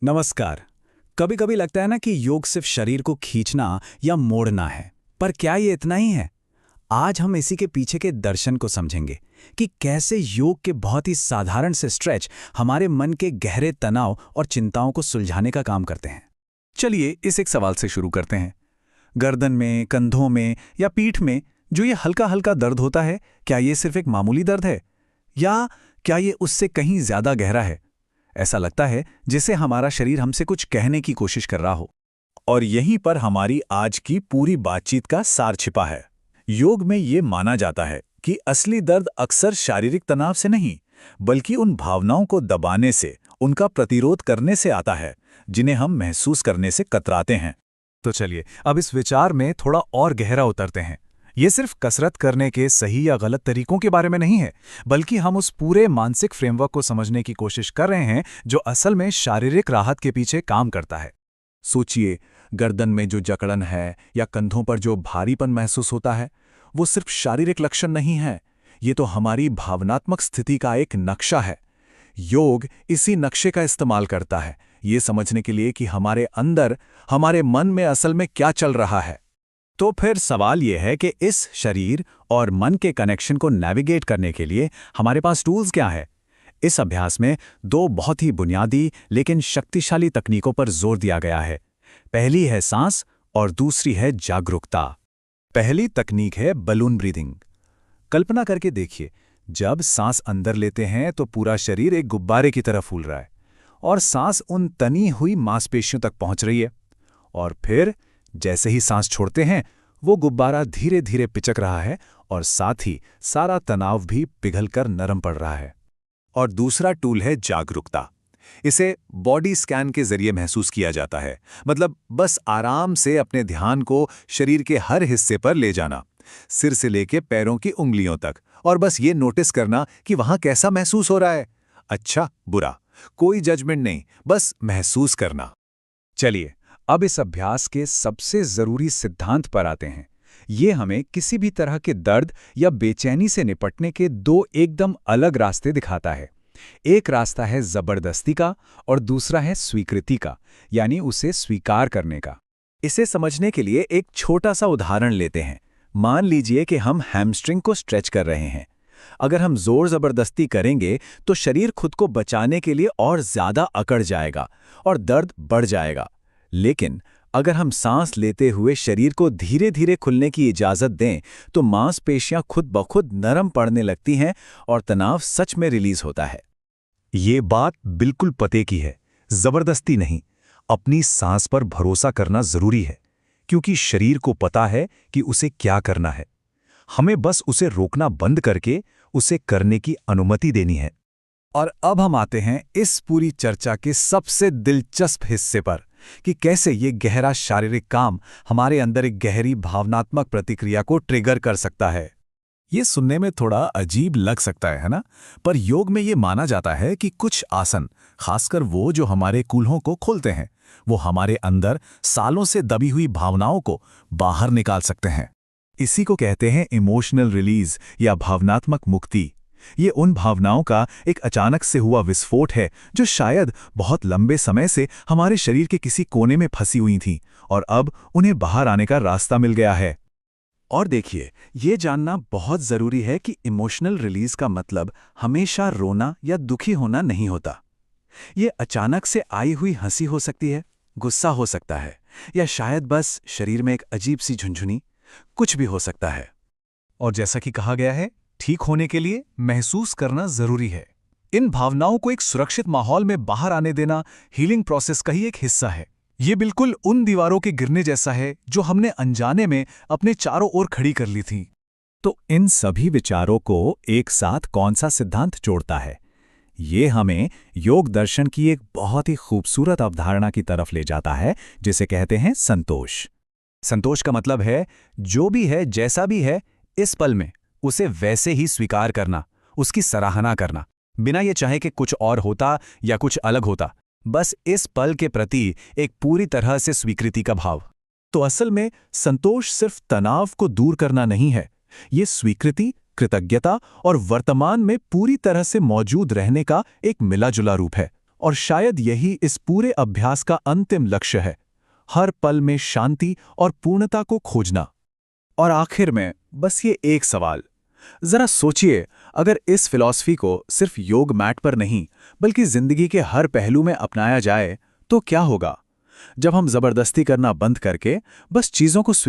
नमस्कार। कभी कभी लगता है ना कि योग सिर्फ शरीर को खींचना या मोड़ना है, पर क्या ये इतना ही है? आज हम इसी के पीछे के दर्शन को समझेंगे कि कैसे योग के बहुत ही साधारण से स्ट्रेच हमारे मन के गहरे तनाव और चिंताओं को सुलझाने का काम करते हैं। चलिए इस एक सवाल से शुरू करते हैं। गर्दन में, कंधों में या पीठ में जो ये हल्का हल्का दर्द होता है, क्या ये सिर्फ एक मामूली दर्द है या क्या ये उससे कहीं ज्यादा गहरा है? ऐसा लगता है जैसे हमारा शरीर हमसे कुछ कहने की कोशिश कर रहा हो। और यहीं पर हमारी आज की पूरी बातचीत का सार छिपा है। योग में ये माना जाता है कि असली दर्द अक्सर शारीरिक तनाव से नहीं, बल्कि उन भावनाओं को दबाने से, उनका प्रतिरोध करने से आता है, जिन्हें हम महसूस करने से कतराते हैं। तो चलिए अब इस विचार में थोड़ा और गहरा उतरते हैं। ये सिर्फ कसरत करने के सही या गलत तरीकों के बारे में नहीं है, बल्कि हम उस पूरे मानसिक फ्रेमवर्क को समझने की कोशिश कर रहे हैं जो असल में शारीरिक राहत के पीछे काम करता है। सोचिए, गर्दन में जो जकड़न है या कंधों पर जो भारीपन महसूस होता है, वो सिर्फ शारीरिक लक्षण नहीं है, ये तो हमारी भावनात्मक स्थिति का एक नक्शा है। योग इसी नक्शे का इस्तेमाल करता है, ये समझने के लिए कि हमारे अंदर, हमारे मन में असल में क्या चल रहा है। तो फिर सवाल यह है कि इस शरीर और मन के कनेक्शन को नेविगेट करने के लिए हमारे पास टूल्स क्या है? इस अभ्यास में दो बहुत ही बुनियादी लेकिन शक्तिशाली तकनीकों पर जोर दिया गया है। पहली है सांस और दूसरी है जागरूकता। पहली तकनीक है बलून ब्रीदिंग। कल्पना करके देखिए, जब सांस अंदर लेते हैं तो पूरा शरीर एक गुब्बारे की तरह फूल रहा है और सांस उन तनी हुई मांसपेशियों तक पहुंच रही है। और फिर जैसे ही सांस छोड़ते हैं, वो गुब्बारा धीरे धीरे पिचक रहा है और साथ ही सारा तनाव भी पिघलकर नरम पड़ रहा है। और दूसरा टूल है जागरूकता। इसे बॉडी स्कैन के जरिए महसूस किया जाता है, मतलब बस आराम से अपने ध्यान को शरीर के हर हिस्से पर ले जाना, सिर से लेके पैरों की उंगलियों तक, और बस ये नोटिस करना कि वहां कैसा महसूस हो रहा है। अच्छा, बुरा, कोई जजमेंट नहीं, बस महसूस करना। चलिए अब इस अभ्यास के सबसे जरूरी सिद्धांत पर आते हैं। ये हमें किसी भी तरह के दर्द या बेचैनी से निपटने के दो एकदम अलग रास्ते दिखाता है। एक रास्ता है जबरदस्ती का और दूसरा है स्वीकृति का, यानी उसे स्वीकार करने का। इसे समझने के लिए एक छोटा सा उदाहरण लेते हैं। मान लीजिए कि हम हैमस्ट्रिंग को स्ट्रेच कर रहे हैं। अगर हम जोर जबरदस्ती करेंगे तो शरीर खुद को बचाने के लिए और ज्यादा अकड़ जाएगा और दर्द बढ़ जाएगा। लेकिन अगर हम सांस लेते हुए शरीर को धीरे धीरे खुलने की इजाजत दें तो मांसपेशियां खुद ब खुद नरम पड़ने लगती हैं और तनाव सच में रिलीज होता है। ये बात बिल्कुल पते की है। जबरदस्ती नहीं, अपनी सांस पर भरोसा करना जरूरी है, क्योंकि शरीर को पता है कि उसे क्या करना है। हमें बस उसे रोकना बंद करके उसे करने की अनुमति देनी है। और अब हम आते हैं इस पूरी चर्चा के सबसे दिलचस्प हिस्से पर कि कैसे ये गहरा शारीरिक काम हमारे अंदर एक गहरी भावनात्मक प्रतिक्रिया को ट्रिगर कर सकता है। ये सुनने में थोड़ा अजीब लग सकता है ना? पर योग में ये माना जाता है कि कुछ आसन, खासकर वो जो हमारे कूल्हों को खोलते हैं, वो हमारे अंदर सालों से दबी हुई भावनाओं को बाहर निकाल सकते हैं। इसी को कहते हैं इमोशनल रिलीज या भावनात्मक मुक्ति। ये उन भावनाओं का एक अचानक से हुआ विस्फोट है जो शायद बहुत लंबे समय से हमारे शरीर के किसी कोने में फंसी हुई थीं और अब उन्हें बाहर आने का रास्ता मिल गया है। और देखिए, ये जानना बहुत जरूरी है कि इमोशनल रिलीज का मतलब हमेशा रोना या दुखी होना नहीं होता। ये अचानक से आई हुई हंसी हो सकती है, गुस्सा हो सकता है, या शायद बस शरीर में एक अजीब सी झुनझुनी, कुछ भी हो सकता है। और जैसा कि कहा गया है, ठीक होने के लिए महसूस करना जरूरी है। इन भावनाओं को एक सुरक्षित माहौल में बाहर आने देना हीलिंग प्रोसेस का ही एक हिस्सा है। ये बिल्कुल उन दीवारों के गिरने जैसा है जो हमने अनजाने में अपने चारों ओर खड़ी कर ली थी। तो इन सभी विचारों को एक साथ कौन सा सिद्धांत जोड़ता है? ये हमें योग दर्शन की एक बहुत ही खूबसूरत अवधारणा की तरफ ले जाता है, जिसे कहते हैं संतोष। संतोष का मतलब है जो भी है, जैसा भी है, इस पल में उसे वैसे ही स्वीकार करना, उसकी सराहना करना, बिना ये चाहे कि कुछ और होता या कुछ अलग होता। बस इस पल के प्रति एक पूरी तरह से स्वीकृति का भाव। तो असल में संतोष सिर्फ तनाव को दूर करना नहीं है, ये स्वीकृति, कृतज्ञता और वर्तमान में पूरी तरह से मौजूद रहने का एक मिला जुला रूप है। और शायद यही इस पूरे अभ्यास का अंतिम लक्ष्य है, हर पल में शांति और पूर्णता को खोजना। और आखिर में बस ये एक सवाल, जरा सोचिए, अगर इस फिलॉसफी को सिर्फ योग मैट पर नहीं बल्कि जिंदगी के हर पहलू में अपनाया जाए तो क्या होगा? जब हम जबरदस्ती करना बंद करके बस चीजों को